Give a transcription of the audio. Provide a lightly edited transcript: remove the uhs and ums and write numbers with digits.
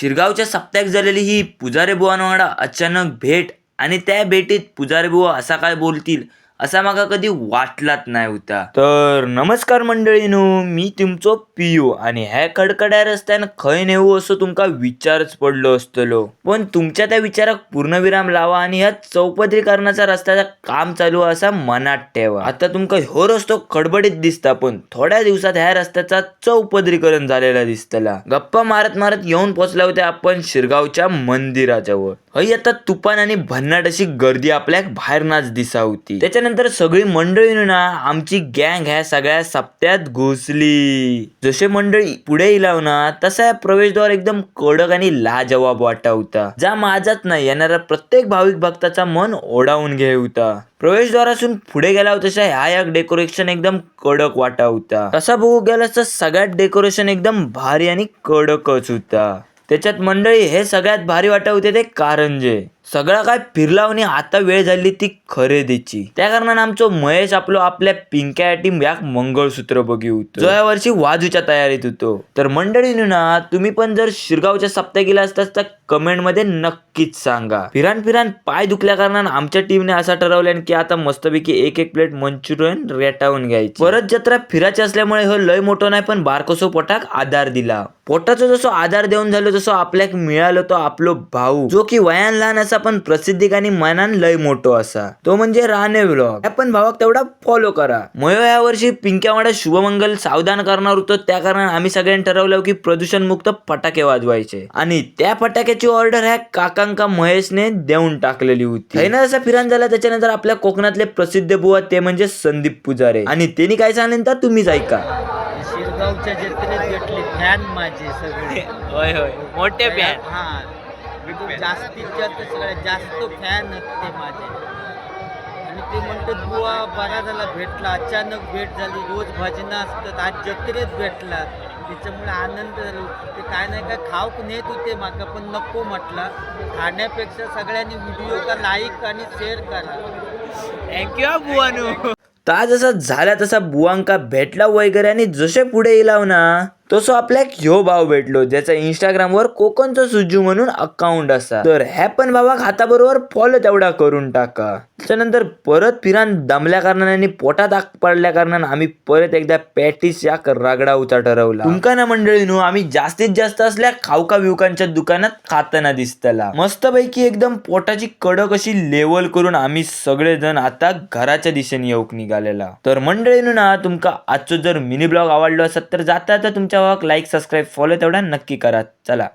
शिरगावच्या सप्त्याक झालेली ही पुजारी बुवांवांगडा अचानक भेट आणि त्या भेटीत पुजारी बुवा असा काय बोलतील असा माका कधी वाटलाच नाही होता. तर नमस्कार मंडळीनो, मी तुमचो पियू आणि ह्या कडकड्या रस्त्यानं खंय नेऊ असं तुमका विचारच पडलो असतलो. पण तुमच्या त्या विचाराक पूर्णविराम लावा आणि ह्या चौपदरीकरणाचा रस्त्याचा काम चालू असा मनात ठेवा. आता तुमका ह्यो रस्तो खडबडीत दिसता, पण थोड्या दिवसात ह्या रस्त्याचा चौपदरीकरण झालेला दिसतला. गप्पा मारत मारत येऊन पोहोचला होते आपण शिरगावच्या मंदिराजवळ. हई आता तुफान आणि भन्नाट अशी गर्दी आपल्याक बाहेर नाच दिसा होती. त्याच्यानंतर सगळी मंडळी ना आमची गँग ह्या सगळ्या सप्त्यात घुसली. जसे मंडळी पुढे इलाव ना तसा प्रवेशद्वार एकदम कडक आणि लाजवाब वाटा होता, ज्या माझात नाही येणारा प्रत्येक भाविक भक्ताचा मन ओढावून घे होता. प्रवेशद्वारातून पुढे गेला तशा ह्या डेकोरेशन एकदम कडक वाटा होता. तसा बघू गेला तर सगळ्यात डेकोरेशन एकदम भारी आणि कडकच होता. त्याच्यात मंडळी हे सगळ्यात भारी वाटा होते ते कारंजे. सगळं काय फिरला आणि आता वेळ झाली ती खरेदीची. त्या कारणाने आमचो महेश आपल्या पिंक्या टीम याक मंगळसूत्र बघी होतो, जो या वर्षी वाजूच्या तयारीत होतो. तर मंडळींनो ना, तुम्ही पण जर शिरगावच्या सप्त्या गेला असताच तर कमेंट मध्ये नक्कीच सांगा. फिरान पाय दुखल्या कारणाने आमच्या टीमने असं ठरवलं की आता मस्तपैकी एक प्लेट मंचुरियन रेटावून घ्यायची. परत जत्रा फिरायची असल्यामुळे हे लय मोठं नाही, पण बारकोसो पोटाक आधार दिला. पोटाचा जसो आधार देऊन झालो तसं आपल्याक मिळालं तो आपलो भाऊ, जो की वयान लहान असा पण प्रसिद्धी आणि मनान लय मोठो असा, तो म्हणजे राणे व्लॉग. आपण भावाक तेवढा फॉलो करा. मयो या वर्षी पिंक्यावाडा शुभमंगल सावधान करणार होतो, त्या कारणाने आम्ही सगळ्यांनी ठरवलं की प्रदूषण मुक्त फटाके वाजवायचे आणि त्या फटाक्याची ऑर्डर ह्या काकांका महेशने देऊन टाकलेली होती. हे ना जसा फिरान झाला त्याच्यानंतर आपल्या कोकणातले प्रसिद्ध बुवा ते म्हणजे संदीप पुजारे, आणि त्यांनी काय सांगितलं तर तुम्हीच ऐका. शिरगावच्या जत्रेत भेटले फॅन माझे सगळे. होय होय, मोठे फॅन. हा, जास्तीत जास्त सगळ्यात जास्त फॅन ते माझे. आणि ते म्हणतात बुवा बरा झाला भेटला, अचानक भेट झाली. रोज भजनं असतात, आज जत्रेत भेटला, त्याच्यामुळे आनंद झालो. ते काय नाही काय खाऊक नेत होते माका, पण नको म्हटलं. खाण्यापेक्षा सगळ्यांनी व्हिडिओ का लाईक आणि शेअर करा. थँक्यू बुवानू. ता जसा झाला तसा बुवांका भेटला वगैरे, आणि जसे पुढे इलाव ना तसं आपल्याक ह्यो भाव भेटलो, ज्याचा इंस्टाग्रामवर कोकणचं सुजू म्हणून अकाउंट असा. तर ह्या पण भावाक हाताबरोबर फॉलो तेवढा करून टाका. त्याच्यानंतर परत फिरान दमल्या कारणाने आणि पोटात आग पडल्या कारणाने आम्ही परत एकदा पॅटीस या रगडाऊचा ठरवला. तुमका ना मंडळीनो, आम्ही जास्तीत जास्त असल्या खाऊका विवकांच्या दुकानात खाताना दिसतला. मस्तपैकी एकदम पोटाची कडक अशी लेवल करून आम्ही सगळेजण आता घराच्या दिशेने येऊक निघालेला. तर मंडळीनो ना, तुमका आजचो जर मिनी ब्लॉग आवडलो असत तर जाता तुमच्या लाईक सबस्क्राईब फॉलो तेवढा नक्की करा. चला.